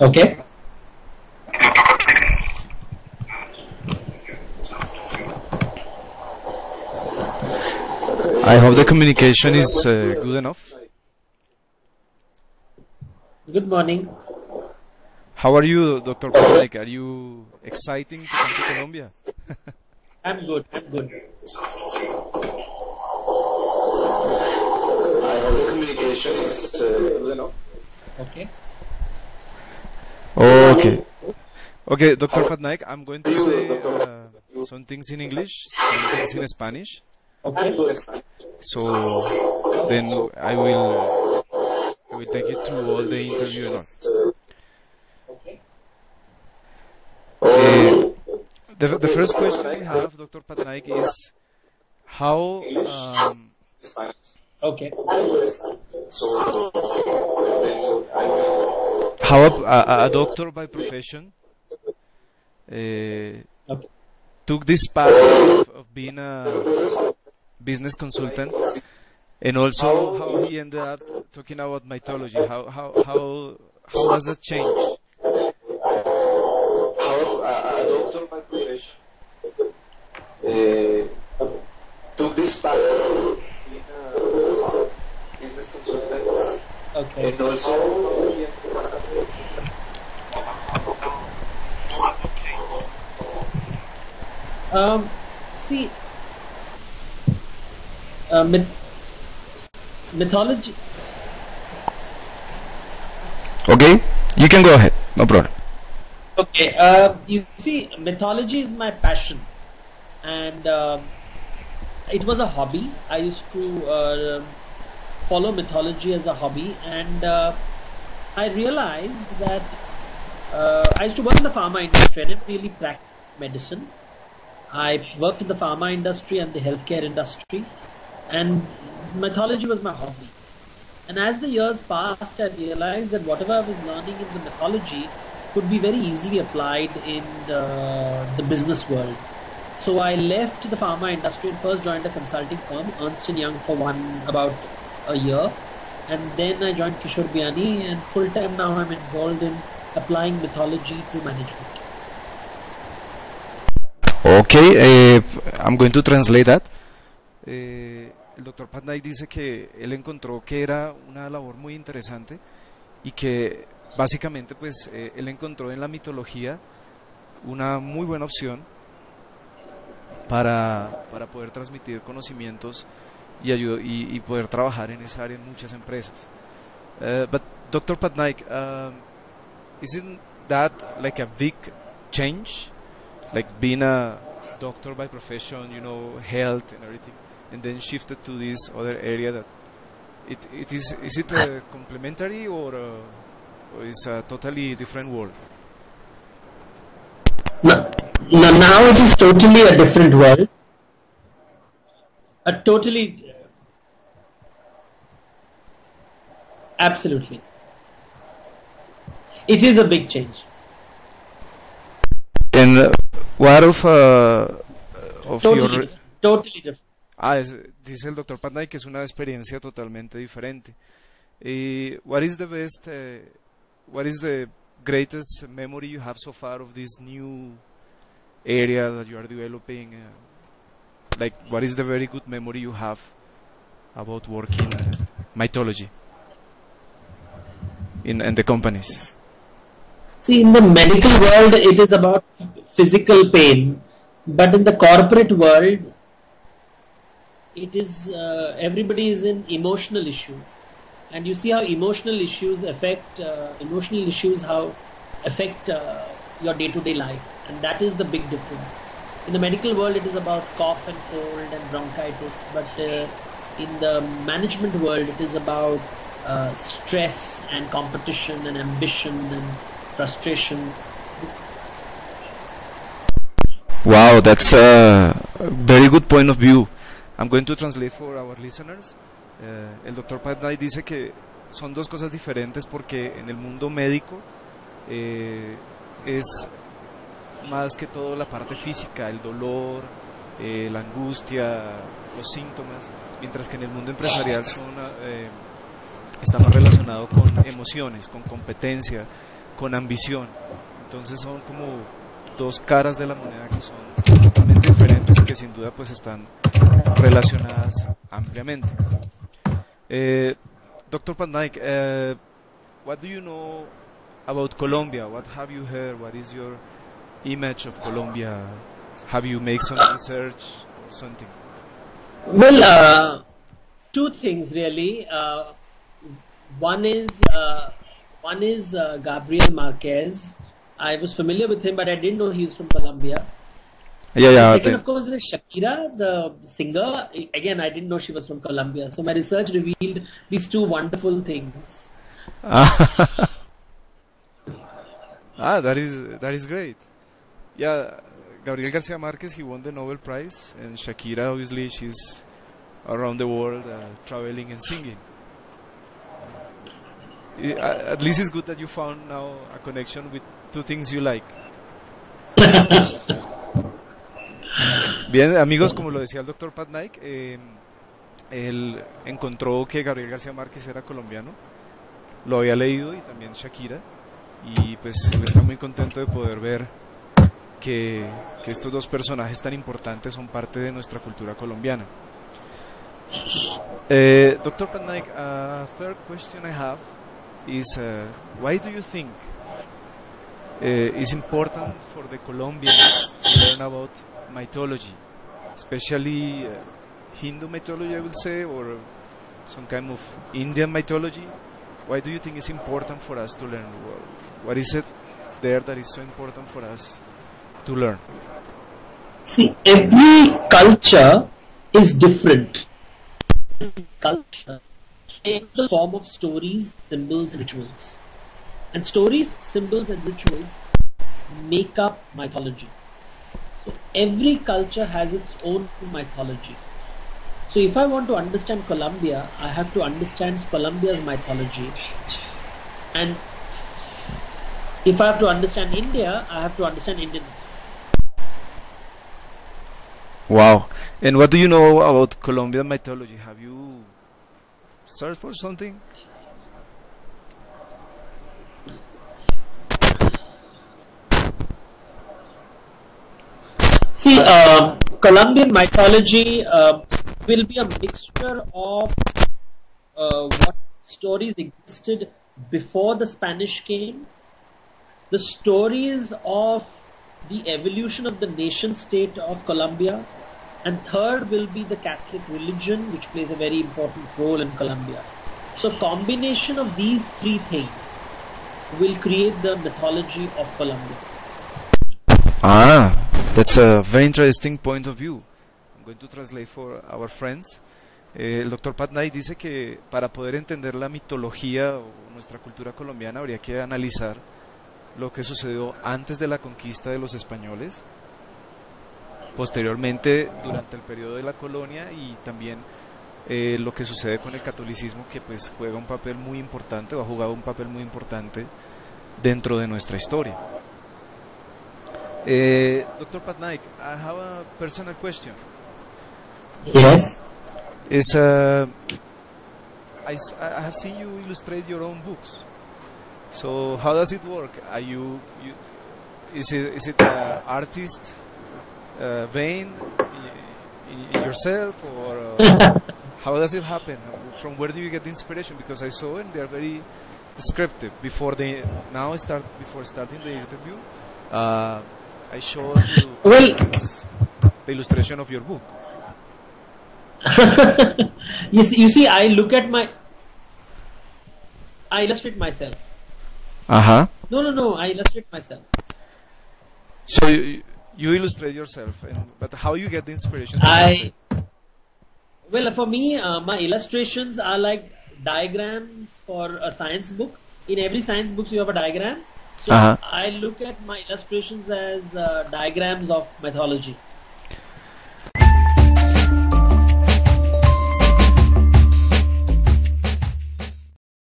Okay. I hope the communication is good enough. Good morning. How are you, Dr. Pattanaik? Are you exciting to come to Colombia? I'm good. I'm good. I hope the communication is good enough. Okay. Okay. Okay, Dr. Pattanaik, I'm going to say some things in English, some things in Spanish. Okay. So then I will take you through all the interview and all. The first question we have, Dr. Pattanaik, is how Okay. how a doctor by profession Okay. took this path of being a business consultant, and also how he ended up talking about mythology. How was that change? How a doctor by profession took this path of being a business consultant, Okay. and also See, mythology. Okay, you can go ahead, no problem. Okay. You see, mythology is my passion, and it was a hobby. I used to follow mythology as a hobby, and I realized that I used to work in the pharma industry. I never really practiced medicine. I worked in the pharma industry and the healthcare industry, and mythology was my hobby. And as the years passed, I realized that whatever I was learning in the mythology could be very easily applied in the business world. So I left the pharma industry and first joined a consulting firm, Ernst & Young, for about a year. And then I joined Kishore Biani, and full time now I'm involved in applying mythology to management. Okay, I'm going to translate that. El doctor Pattanaik dice que él encontró que era una labor muy interesante y que básicamente pues él encontró en la mitología una muy buena opción para poder transmitir conocimientos y poder trabajar en esa área en muchas empresas. But Dr. Pattanaik, isn't that like a big change? Like being a doctor by profession, you know, health and everything, and then shifted to this other area that it is it complementary or is a totally different world? Now it is totally a different world. Absolutely. It is a big change. And what of Totally different. Dice el doctor Pattanaik que es una experiencia totalmente diferente. What is the greatest memory you have so far of this new area that you are developing? Like, what is the very good memory you have about working mythology in the companies? See, in the medical world, it is about physical pain, but in the corporate world, it is everybody is in emotional issues, and you see how emotional issues affect your day-to-day life, and that is the big difference. In the medical world, it is about cough and cold and bronchitis, but in the management world, it is about stress and competition and ambition and frustration. Wow, that's a very good point of view. I'm going to translate for our listeners. El doctor Pattanaik dice que son dos cosas diferentes porque en el mundo médico es más que todo la parte física, el dolor, la angustia, los síntomas, mientras que en el mundo empresarial está más relacionado con emociones, con competencia, con ambición. Entonces son como dos caras de la moneda que son totalmente diferentes y que sin duda pues están relacionadas ampliamente. Dr. Pattanaik, what do you know about Colombia? What have you heard? What is your image of Colombia? Have you made some research or something? Well, two things really. One is Gabriel Marquez. I was familiar with him, but I didn't know he was from Colombia. Yeah. Second, of course, is Shakira, the singer. Again, I didn't know she was from Colombia. So my research revealed these two wonderful things. That is great. Yeah, Gabriel Garcia Marquez, he won the Nobel Prize, and Shakira, obviously, she's around the world traveling and singing. At least it's good that you found now a connection with two things you like. Bien, amigos, como lo decía el doctor Pattanaik, él encontró que Gabriel García Márquez era colombiano, lo había leído, y también Shakira, y pues él está muy contento de poder ver que estos dos personajes tan importantes son parte de nuestra cultura colombiana. Dr. Pattanaik, a third question I have is why do you think it's important for the Colombians to learn about mythology, especially Hindu mythology, I will say, or some kind of Indian mythology? Why do you think it's important for us to learn? What is it there that is so important for us to learn? See, every culture is different. Culture in the form of stories, symbols, and rituals. And stories, symbols, and rituals make up mythology. So every culture has its own mythology. So if I want to understand Colombia, I have to understand Colombia's mythology. And if I have to understand India, I have to understand Indians. Wow. And what do you know about Colombian mythology? Have you searched for something? See, Colombian mythology will be a mixture of what stories existed before the Spanish came, the stories of the evolution of the nation state of Colombia, and third will be the Catholic religion, which plays a very important role in Colombia. So combination of these three things will create the mythology of Colombia. That's a very interesting point of view. I'm going to translate for our friends. El doctor Pattanaik dice que para poder entender la mitología o nuestra cultura colombiana habría que analizar lo que sucedió antes de la conquista de los españoles, posteriormente durante el periodo de la colonia, y también lo que sucede con el catolicismo, que pues juega un papel muy importante, o ha jugado un papel muy importante dentro de nuestra historia. Dr. Pattanaik, I have a personal question. Yes. I have seen you illustrate your own books. So how does it work? Are is it an artist vein in yourself, or how does it happen? From where do you get the inspiration? Because I saw it, they are very descriptive. Before starting the interview, I showed you the illustration of your book. You see, I illustrate myself. No, I illustrate myself. So you illustrate yourself, but how you get the inspiration? Well, for me, my illustrations are like diagrams for a science book. In every science book, you have a diagram. So I look at my illustrations as diagrams of mythology.